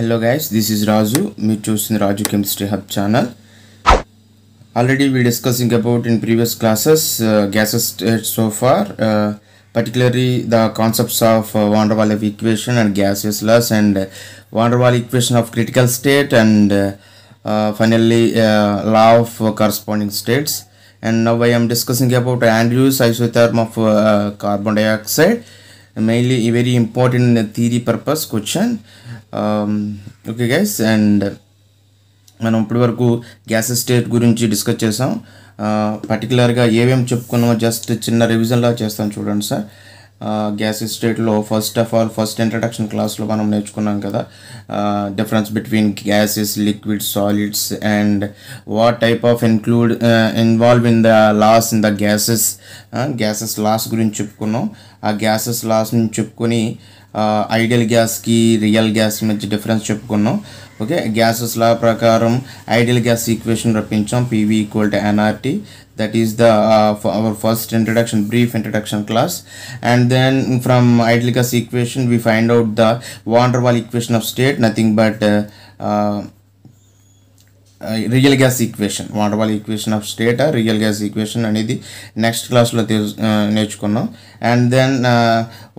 Hello guys, this is Raju. Me choosing Raju Chemistry Hub channel. Already we discussing about in previous classes gaseous state so far, particularly the concepts of van der Waals equation and gaseous laws and van der Waals equation of critical state and finally law of corresponding states. And now I am discussing about Andrews isotherm of carbon dioxide, mainly a very important theory purpose question. Okay guys, and మనం ఇప్పటి వరకు gases state గురించి discuss చేసాం. పర్టికులర్గా ఏమేమి చెప్పుకున్నామో just చిన్న రివిజన్లా చేస్తాను చూడండి సార్. గ్యాసెస్ స్టేట్లో ఫస్ట్ ఇంట్రడక్షన్ క్లాస్లో మనం నేర్చుకున్నాం కదా, difference between gases, liquids, solids and what type of involve in the laws in the gases laws గురించి చెప్పుకున్నాం. ఆ గ్యాసెస్ లాస్ నుంచి చెప్పుకొని ఐడియల్ గ్యాస్కి రియల్ గ్యాస్ మధ్య డిఫరెన్స్ చెప్పుకున్నాం. ఓకే, గ్యాసెస్ లా ప్రకారం ఐడియల్ గ్యాస్ ఈక్వేషన్ రప్పించాం, PV = nRT. That is the our first introduction, brief introduction class. And then from ideal gas equation we find out the van der Waals equation of state, nothing but real gas equation, van der Waals equation of state or real gas equation అనేది next క్లాస్లో నేర్చుకున్నాం. And then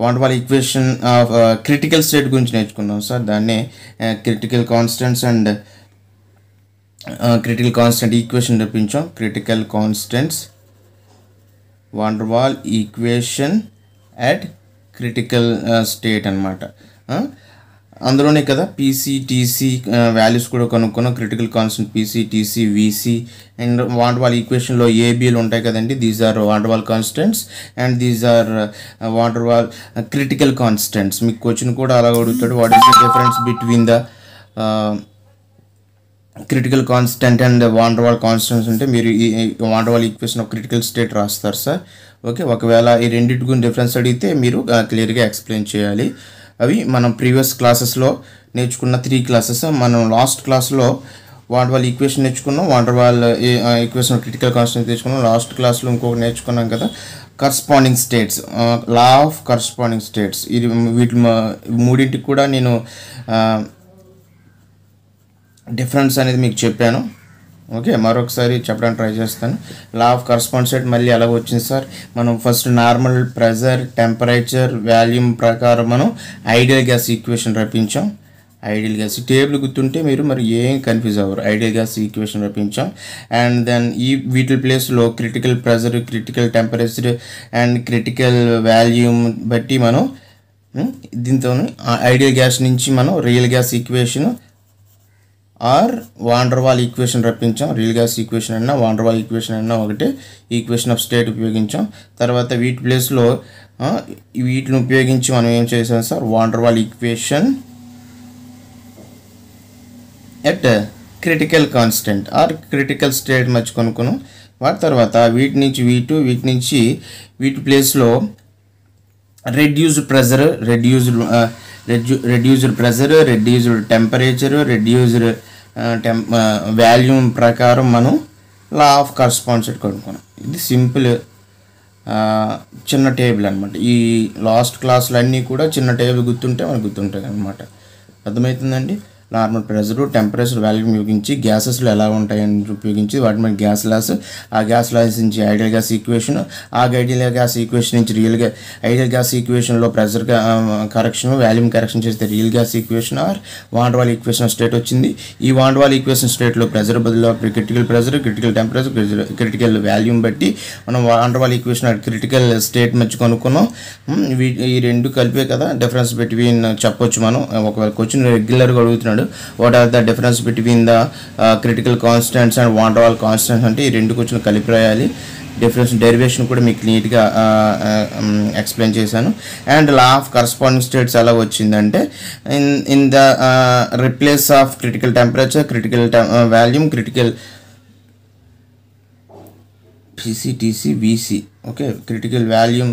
van der Waals equation of critical state గురించి నేర్చుకున్నాం sir. దాన్ని critical constants and critical constant equation రప్పించాం. Critical constants van der Waals equation at critical state అనమాట. అందులోనే కదా PC/TC వాల్యూస్ కూడా కనుక్కున్నాం. Critical constant PC/TC VC and van der Waals ఈక్వేషన్లో ABలు ఉంటాయి కదండి. These are van der Waals constants and these are van der Waals critical constants. మీకు క్వశ్చన్ కూడా అలా అడుగుతాడు, what is the difference between the critical constant and van der Waals constants అంటే మీరు ఈ van der Waals equation of critical state రాస్తారు sir. Okay, ఒకవేళ ఈ రెండింటి గురించి డిఫరెన్స్ అడిగితే మీరు క్లియర్గా ఎక్స్ప్లెయిన్ చేయాలి. అవి మనం ప్రీవియస్ క్లాసెస్లో నేర్చుకున్న 3 క్లాసెస్. మనం లాస్ట్ క్లాస్లో van der Waals ఈక్వేషన్ నేర్చుకున్నాం, van der Waals equation critical constant నేర్చుకున్నాం. లాస్ట్ క్లాస్లో ఇంకొకటి నేర్చుకున్నాం కదా, corresponding states, law of corresponding states. ఇది వీటి మూడింటికి కూడా నేను డిఫరెన్స్ అనేది మీకు చెప్పాను. ఓకే, మరొకసారి చెప్పడానికి ట్రై చేస్తాను. లా ఆఫ్ కరస్పాండింగ్ స్టేట్ మళ్ళీ ఎలా వచ్చింది సార్? మనం first normal pressure, temperature, volume ప్రకారం మనం ఐడియల్ గ్యాస్ ఈక్వేషన్ రప్పించాం. ఐడియల్ గ్యాస్ టేబుల్ గుర్తుంటే మీరు మరి ఏం కన్ఫ్యూజ్ అవ్వరు. ఐడియల్ గ్యాస్ ఈక్వేషన్ రప్పించాం. అండ్ దెన్ వీటి ప్లేస్లో critical pressure, critical temperature and critical volume బట్టి మనం దీంతో ఐడియల్ గ్యాస్ నుంచి మనం real gas equation or van der Waals equation రప్పించాం. రియల్ గ్యాస్ ఈక్వేషన్ అయినా van der Waals ఈక్వేషన్ అయినా ఒకటే, ఈక్వేషన్ ఆఫ్ స్టేట్ ఉపయోగించాం. తర్వాత వీటి ప్లేస్లో వీటిని ఉపయోగించి మనం ఏం చేసాం sir? van der Waals equation at critical constant or critical state మధ్య కనుక్కున్నాం. వాటి తర్వాత వీటి నుంచి వీటి ప్లేస్లో reduced pressure, reduced temperature, reduced volume ప్రకారం మనం లా ఆఫ్ కరస్పాండెన్స్ కనుక్కున్నాం. ఇది సింపుల్ చిన్న టేబుల్ అనమాట. ఈ లాస్ట్ క్లాసులు అన్నీ కూడా చిన్న టేబుల్ గుర్తుంటే మనకు గుర్తుంటుంది అనమాట. అర్థమవుతుందండి? నార్మల్ ప్రెజర్, టెంపరేచర్, వాల్యూమ్ ఉపయోగించి గ్యాసెస్లో ఎలా ఉంటాయని ఉపయోగించి వాటి మీద గ్యాస్ లాస్, ఆ గ్యాస్ లాస్ నుంచి ఐడియల్ గ్యాస్ ఈక్వేషన్, ఆ ఐడియల్ గ్యాస్ ఈక్వేషన్ నుంచి ఐడియల్ గ్యాస్ ఈక్వేషన్లో ప్రెజర్ కరెక్షన్, వాల్యూమ్ కరెక్షన్ చేస్తే real gas equation or van der Waals equation state వచ్చింది. ఈ van der Waals ఈక్వేషన్ స్టేట్లో ప్రెజర్ బదులు critical pressure, critical temperature, critical volume బట్టి మనం van der Waals equation critical state మధ్య కనుక్కున్నాం. ఈ రెండు కలిపే కదా డిఫరెన్స్ బిట్వీన్ చెప్పొచ్చు మనం. ఒకవేళ క్వశ్చన్ రెగ్యులర్గా అడుగుతున్నాడు, what are the difference between the critical constants and van der Waals constants అంటే ఈ రెండు క్వశ్చన్ కలిపి రాయాలి. డిఫరెన్స్ డెరివేషన్ కూడా మీకు నీట్గా ఎక్స్ప్లెయిన్ చేశాను. And law of corresponding states ఎలా వచ్చిందంటే in the replace of critical temperature, critical volume, critical PC/TC VC. Okay, critical volume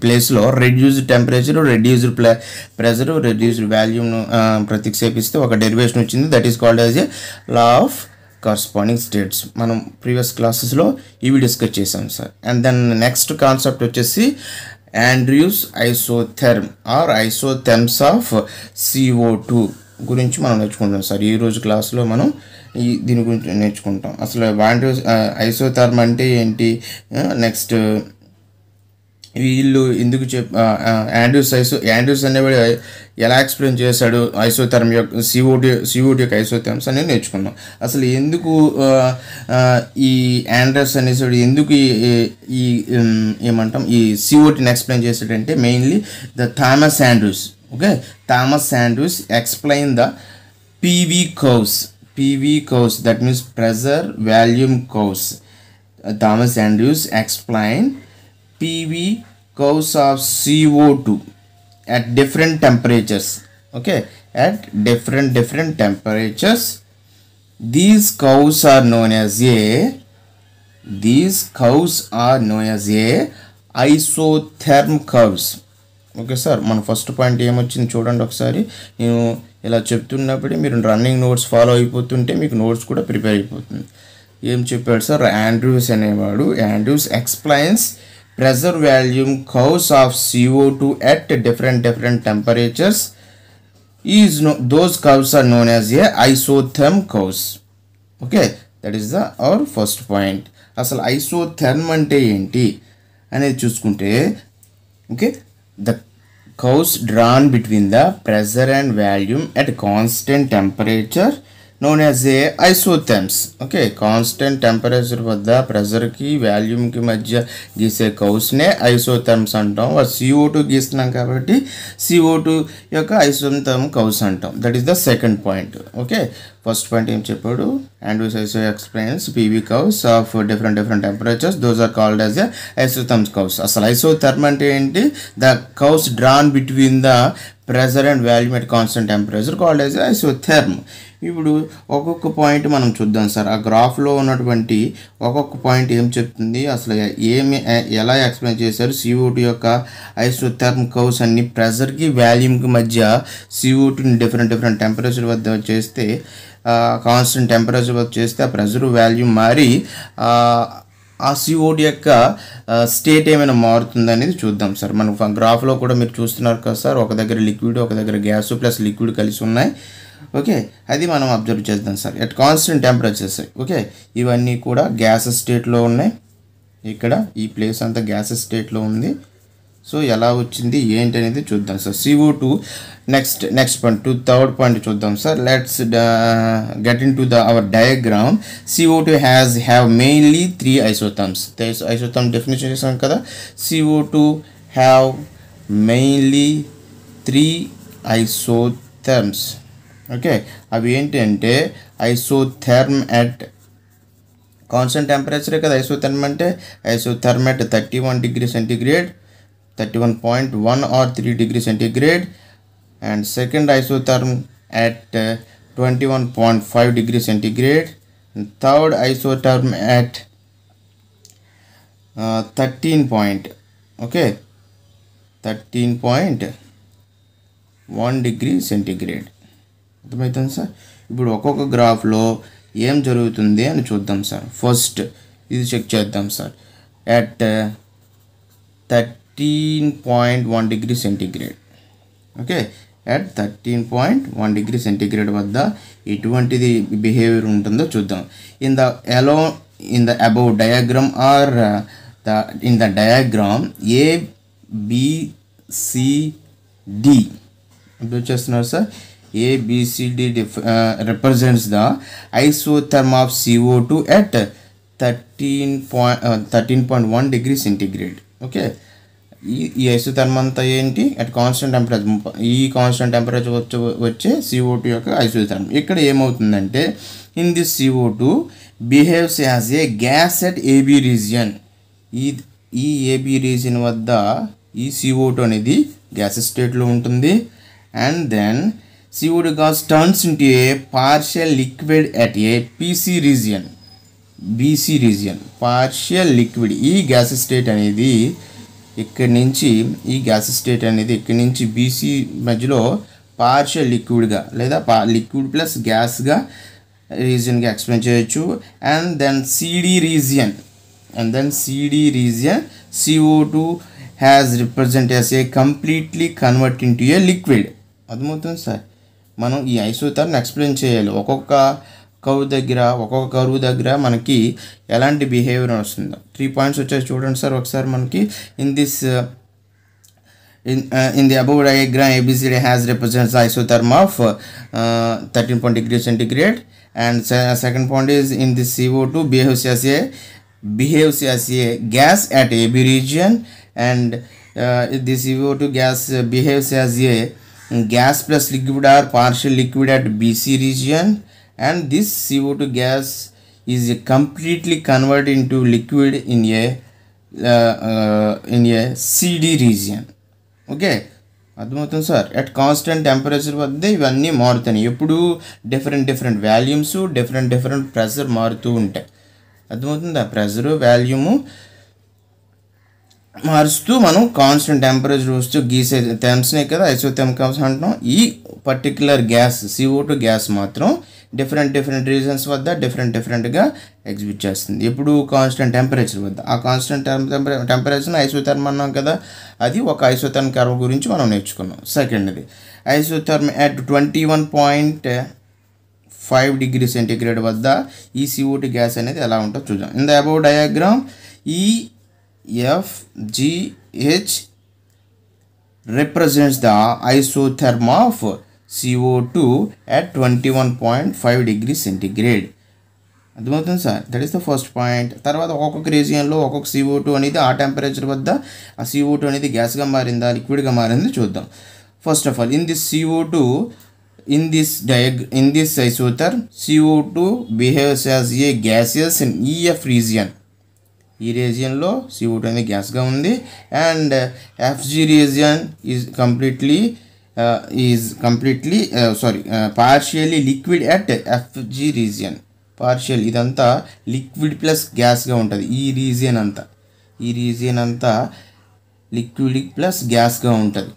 ప్లేస్లో reduced temperature, reduced pressure, reduced వాల్యూమ్ను ప్రతిక్షేపిస్తే ఒక డెరివేషన్ వచ్చింది. That is called as a law of corresponding states. మనం previous క్లాసెస్లో ఇవి డిస్కస్ చేసాం sir. And then next concept వచ్చేసి Andrews isotherm or isotherms of CO2. గురించి మనం నేర్చుకుంటాం సార్. ఈరోజు క్లాస్లో మనం దీని గురించి నేర్చుకుంటాం. అసలు ఐసోథర్మ్ అంటే ఏంటి, నెక్స్ట్ వీళ్ళు ఎందుకు యాండ్రూస్ అనేవాడు ఎలా ఎక్స్ప్లెయిన్ చేశాడు ఐసోథర్మ్ యొక్క CO2 యొక్క ఐసోథర్మ్స్ అనేది నేర్చుకున్నాం. అసలు ఎందుకు ఈ యాండ్రూస్ అనేసి ఎందుకు ఈ ఏమంటాం ఈ CO2ని ఎక్స్ప్లెయిన్ చేశాడంటే mainly the Thomas Andrews. Okay, Thomas Andrews explain the PV curves, that means pressure volume curves. Thomas Andrews explained PV curves of CO2 at different temperatures. Okay, at different temperatures. These curves are known as isotherm curves. Okay sir, మన first point ఏమొచ్చింది చూడండి ఒకసారి. నేను ఇలా చెప్తున్నప్పుడే మీరు running notes follow అయిపోతుంటే మీకు notes కూడా ప్రిపేర్ అయిపోతుంది. ఏం చెప్పాడు sir, Andrews explains pressure volume curves of CO2 at different temperatures. Those curves are known as isotherm curves. Okay, that is our first point. అసలు ఐసోథర్మ్ అంటే ఏంటి అనేది చూసుకుంటే, okay, the curves drawn between the pressure and volume at constant temperature known as isotherms. Okay, constant temperature వద్ద pressure కి volume కి మధ్య గీసే కర్వ్స్ నే ఐసోథర్మ్స్ అంటాం. CO2 గీస్తున్నాం కాబట్టి CO2 యొక్క ఐసోథర్మ్ కర్వ్స్ అంటాం. That is the second point. Okay, first point ఏం చెప్పాడు, Andrews explains PV curves of different temperatures. Those are called as isotherm curves. అసలు ఐసోథర్మ్ అంటే ఏంటి, the curves drawn between the pressure and volume at constant temperature called as isotherm. ఇప్పుడు ఒక్కొక్క point మనం చూద్దాం sir. ఆ గ్రాఫ్లో ఉన్నటువంటి ఒక్కొక్క పాయింట్ ఏం చెప్తుంది, అసలు ఎలా ఎక్స్ప్లెయిన్ చేశారు. CO2 యొక్క ఐసోథర్మ్ కర్వ్స్ అన్ని ప్రెషర్కి వాల్యూమ్కి మధ్య CO2ని డిఫరెంట్ టెంపరేచర్ వద్ద చేస్తే, కాన్స్టెంట్ టెంపరేచర్ వద్ద చేస్తే ఆ ప్రెషర్ వాల్యూమ్ మారి ఆ CO2 యొక్క స్టేట్ ఏమైనా మారుతుంది అనేది చూద్దాం సార్. మనం గ్రాఫ్లో కూడా మీరు చూస్తున్నారు కదా సార్, ఒక దగ్గర లిక్విడ్, ఒక దగ్గర గ్యాస్ ప్లస్ లిక్విడ్ కలిసి ఉన్నాయి. ఓకే, అది మనం అబ్జర్వ్ చేద్దాం sir at constant temperatures. Okay, ఇవన్నీ కూడా గ్యాస్ స్టేట్లో ఉన్నాయి. ఇక్కడ ఈ ప్లేస్ అంతా గ్యాస్ స్టేట్లో ఉంది. సో ఎలా వచ్చింది ఏంటి అనేది చూద్దాం sir. CO2 next point third point చూద్దాం sir. Let's get into our diagram. CO2 have mainly 3 isotherms. Isotherm definition చేసాం కదా. CO2 have mainly 3 isotherms. Okay, అవి ఏంటంటే ఐసోథర్మ్ అట్ కాన్స్టెంట్ టెంపరేచరే కదా ఐసోథర్మ్ అంటే. ఐసోథర్మ్ at 31 degree centigrade, 31.1 or 3 degree centigrade, and second isotherm at 21.5 degree centigrade, and third isotherm at 13.1 degree centigrade. అర్థమవుతుంది sir. ఇప్పుడు ఒక్కొక్క గ్రాఫ్లో ఏం జరుగుతుంది అని చూద్దాం సార్. ఫస్ట్ ఇది చెక్ చేద్దాం sir. At 13.1 degree centigrade. Okay, at 13.1 degree centigrade వద్ద ఎటువంటిది బిహేవియర్ ఉంటుందో చూద్దాం. In the above diagram or in the diagram ABCD observe చేస్తున్నారు sir. ABCD represents the isotherm of CO2 at 13.1 degree centigrade. Okay, ఈ isotherm అంతా ఏంటి at constant temperature. ఈ constant temperature వచ్చే CO2 యొక్క ఐసోథర్మ్. ఇక్కడ ఏమవుతుందంటే in this CO2 behaves as a gas at AB region. ఈ AB రీజియన్ వద్ద ఈ CO2 అనేది గ్యాస్ స్టేట్లో ఉంటుంది. And then CO2 gas turns into a partial liquid at a BC region. Partial liquid. ఈ గ్యాస్ స్టేట్ అనేది ఇక్కడి నుంచి BC మధ్యలో పార్షియల్ లిక్విడ్గా లేదా లిక్విడ్ ప్లస్ గ్యాస్గా రీజియన్గా ఎక్స్ప్లెయిన్ చేయొచ్చు. And then CD region CO2 has represented as a completely convert into a liquid. అర్థమవుతుంది సార్. మనం ఈ ఐసోథర్మ్ని ఎక్స్ప్లెయిన్ చేయాలి. ఒక్కొక్క కర్వ్ దగ్గర మనకి ఎలాంటి బిహేవియర్ వస్తుందో 3 పాయింట్స్ వచ్చాయి చూడండి సార్ ఒకసారి మనకి. In the above diagram, ABCD has represents the isotherm of 13 degrees centigrade, and second point is in this CO2 behaves as a gas at AB region, and the CO2 gas behaves as a gas plus liquid or partial liquid at BC region, and this CO2 gas is completely converted into liquid in a CD region. Okay, అర్థమవుతుంది sir. At constant temperature వద్ద ఇవన్నీ మారుతాయి. ఎప్పుడు different volumes different pressure మారుతూ ఉంటాయి. అర్థమవుతుందా? Pressure volume మారుస్తూ మనం కాన్స్టెంట్ టెంపరేచర్ వస్తూ గీసే థర్మ్స్నే కదా ఐసోథర్మ్స్ అంటున్నాం. ఈ పర్టిక్యులర్ గ్యాస్ CO2 గ్యాస్ మాత్రం డిఫరెంట్ రీజన్స్ వద్ద డిఫరెంట్గా ఎగ్జిబిట్ చేస్తుంది. ఎప్పుడు కాన్స్టెంట్ టెంపరేచర్ వద్ద. ఆ కాన్స్టెంట్ టెంపరేచర్ని ఐసోథర్మ్ అన్నాం కదా, అది ఒక ఐసోథర్మ్ కర్వ్ గురించి మనం నేర్చుకున్నాం. సెకండ్ది ఐసోథర్మ్ అట్ 21.5 డిగ్రీ సెంటిగ్రేడ్ వద్ద ఈ CO2 గ్యాస్ అనేది ఎలా ఉంటుందో చూద్దాం. In the above diagram EFGH represents the isotherm of CO2 at 21.5 degrees centigrade. అర్థమవుతుంది sir. That is the first point. తర్వాత ఒక్కొక్క రీజియన్లో ఒక్కొక్క CO2 అనేది ఆ టెంపరేచర్ వద్ద ఆ CO2 అనేది గ్యాస్గా మారిందా లిక్విడ్గా మారింది చూద్దాం. First of all in this CO2 in this isotherm CO2 behaves as a gaseous in EF region. ఈ రీజియన్లో CO2 అనేది గ్యాస్గా ఉంది. And FG region is partially liquid at FG region. Partial ఇదంతా లిక్విడ్ ప్లస్ గ్యాస్గా ఉంటుంది. ఈ రీజియన్ అంతా liquid plus గ్యాస్గా ఉంటుంది.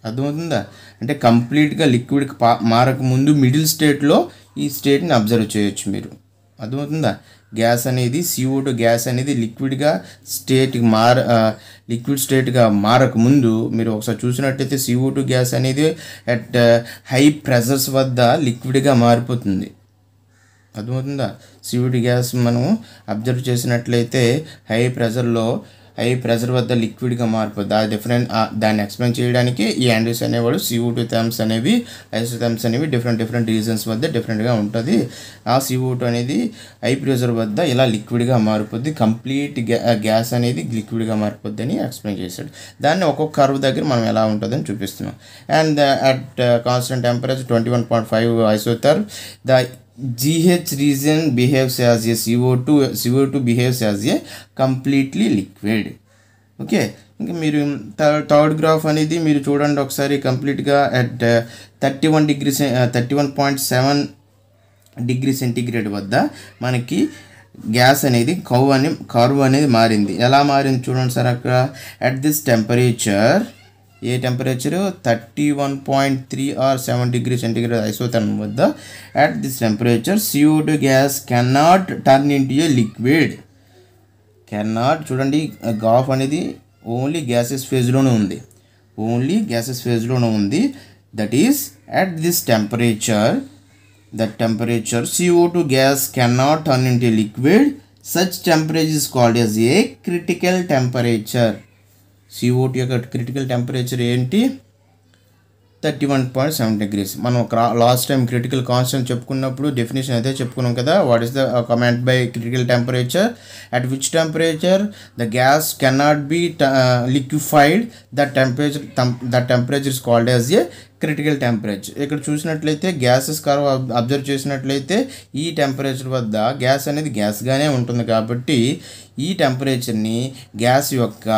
అర్థమవుతుందా? అంటే కంప్లీట్గా లిక్విడ్కి మారకముందు మిడిల్ స్టేట్లో ఈ స్టేట్ని అబ్జర్వ్ చేయొచ్చు మీరు. అర్థమవుతుందా? గ్యాస్ అనేది CO2 గ్యాస్ అనేది లిక్విడ్ స్టేట్గా మారకముందు మీరు ఒకసారి చూసినట్టయితే CO2 గ్యాస్ అనేది అట్ హై ప్రెషర్స్ వద్ద లిక్విడ్గా మారిపోతుంది. అర్థమవుతుందా? CO2 గ్యాస్ మనం అబ్జర్వ్ చేసినట్లయితే హై ప్రెషర్ వద్ద లిక్విడ్గా మారిపోతుంది. ఆ దాన్ని ఎక్స్ప్లెయిన్ చేయడానికి ఈ ఆండ్రూస్ అనేవాడు CO2 థర్మ్స్ అనేవి ఐసోథర్మ్స్ అనేవి డిఫరెంట్ రీజన్స్ వద్ద డిఫరెంట్గా ఉంటుంది. ఆ CO2 అనేది హై ప్రెషర్ వద్ద ఇలా లిక్విడ్గా మారిపోద్ది. కంప్లీట్ గ్యాస్ అనేది లిక్విడ్గా మారిపోద్ది అని ఎక్స్ప్లెయిన్ చేశాడు. దాన్ని ఒక్కొక్క కర్వ్ దగ్గర మనం ఎలా ఉంటుందని చూపిస్తున్నాం. And at constant temperature 21.5 isotherm the GH region behaves as a CO2 behaves as a completely liquid. Okay, ఇంకా మీరు థర్డ్ గ్రాఫ్ అనేది మీరు చూడండి ఒకసారి. కంప్లీట్గా అట్ 31.7 డిగ్రీ సెంటిగ్రేడ్ వద్ద మనకి గ్యాస్ అనేది కర్వ్ అనేది మారింది. ఎలా మారింది చూడండి సార్. అక్కడ at this temperature a temperature 31.3 or 7 degree centigrade isotherm వద్ద at this temperature CO2 gas cannot turn into a liquid. చూడండి గ్రాఫ్ అనేది ఓన్లీ గ్యాసెస్ ఫేజ్లోనే ఉంది. That is at this temperature CO2 gas cannot turn into liquid. Such temperature is called as a critical temperature. CO2 యొక్క critical temperature ఏంటి? 31.7 degrees. మనం last time critical constant చెప్పుకున్నప్పుడు definition అయితే చెప్పుకున్నాం కదా. What is the command by critical temperature? At which temperature the gas cannot be liquefied, that temperature is called as a critical temperature. ఇక్కడ చూసినట్లయితే gases curve observe చేసినట్లయితే ఈ temperature వద్ద gas అనేది గ్యాస్గానే ఉంటుంది. కాబట్టి ఈ టెంపరేచర్ని గ్యాస్ యొక్క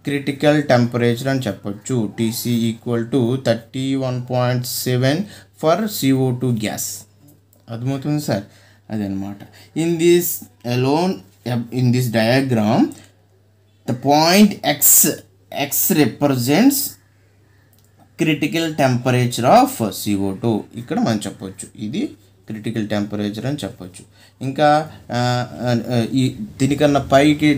క్రిటికల్ టెంపరేచర్ అని చెప్పొచ్చు. TC equal to 31.7 for CO2 gas. అర్థమవుతుంది సార్? అదనమాట. In this diagram the point X represents critical temperature of CO2. ఇక్కడ మనం చెప్పొచ్చు ఇది క్రిటికల్ టెంపరేచర్ అని చెప్పొచ్చు. ఇంకా ఈ దీనికన్నా పైకి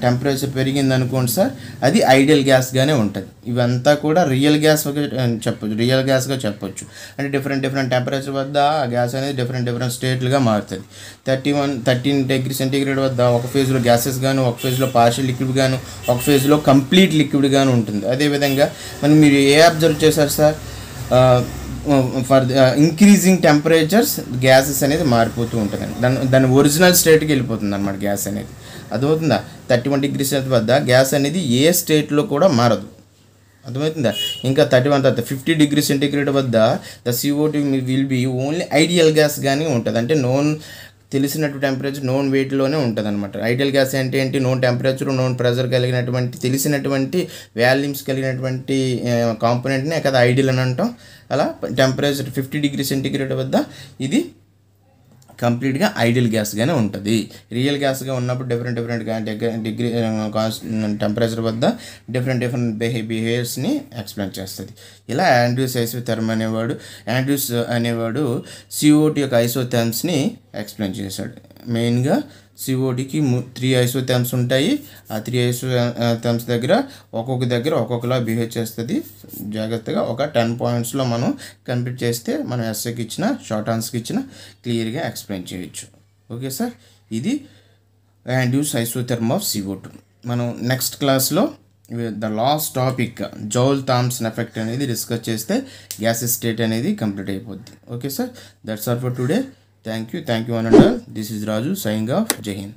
టెంపరేచర్ పెరిగింది అనుకోండి సార్, అది ఐడియల్ గ్యాస్గానే ఉంటుంది. ఇవంతా కూడా రియల్ గ్యాస్గా చెప్పొచ్చు. అంటే డిఫరెంట్ టెంపరేచర్ వద్ద ఆ గ్యాస్ అనేది డిఫరెంట్ స్టేట్లుగా మారుతుంది. 13 డిగ్రీ సెంటీగ్రేడ్ వద్ద ఒక ఫేజ్లో గ్యాసెస్ గాను, ఒక ఫేజ్లో పార్షియల్ లిక్విడ్ గాను, ఒక ఫేజ్లో కంప్లీట్ లిక్విడ్ గాను ఉంటుంది. అదేవిధంగా మనం మీరు అబ్జర్వ్ చేశారు sir, for increasing temperatures gases అనేది మారిపోతూ ఉంటుంది. దాని ఒరిజినల్ స్టేట్కి వెళ్ళిపోతుంది అన్నమాట గ్యాస్ అనేది. అర్థమవుతుందా? 31 డిగ్రీ సెల్సియస్ వద్ద గ్యాస్ అనేది ఏ స్టేట్లో కూడా మారదు. అర్థమవుతుందా? ఇంకా 31 తర్వాత 50 డిగ్రీ సెంటీగ్రేడ్ వద్ద the CO2 will be only ideal gas కానీ ఉంటుంది. అంటే తెలిసినట్టు టెంపరేచర్ నోన్ వెయిట్లోనే ఉంటుంది అనమాట. ఐడియల్ గ్యాస్ అంటే ఏంటి? నోన్ టెంపరేచర్, నోన్ ప్రెజర్ కలిగినటువంటి, తెలిసినటువంటి వాల్యూమ్స్ కలిగినటువంటి కాంపోనెంట్ని కదా ఐడియల్ అని అంటాం. అలా టెంపరేచర్ 50 డిగ్రీ సెంటీగ్రేడ్ వద్ద ఇది కంప్లీట్గా ఐడియల్ గ్యాస్గానే ఉంటుంది. రియల్ గ్యాస్గా ఉన్నప్పుడు డిఫరెంట్ డిగ్రీ టెంపరేచర్ వద్ద డిఫరెంట్ బిహేవియర్స్ని ఎక్స్ప్లెయిన్ చేస్తుంది. ఇలా యాండ్రూస్ అనేవాడు CO2 యొక్క ఐసోథర్మ్స్ని ఎక్స్ప్లెయిన్ చేశాడు. మెయిన్గా CO2కి 3 ఐసోథర్మ్స్ ఉంటాయి. ఆ 3 ఐసోథర్మ్స్ దగ్గర ఒక్కొక్కలా బిహేవ్ చేస్తుంది. జాగ్రత్తగా ఒక 10 పాయింట్స్లో మనం కంప్లీట్ చేస్తే మనం ఎస్ఏకి ఇచ్చిన, షార్ట్ ఆన్సర్కి ఇచ్చిన క్లియర్గా ఎక్స్ప్లెయిన్ చేయొచ్చు. ఓకే సార్, ఇది యాండ్రూస్ ఐసోథర్మ్ ఆఫ్ CO2. మనం నెక్స్ట్ క్లాస్లో the last topic Joule Thomson effect అనేది డిస్కస్ చేస్తే గ్యాసెస్ స్టేట్ అనేది కంప్లీట్ అయిపోద్ది. Okay sir, that's all for today. Thank you one and all. This is Raju signing off. Jai Hind.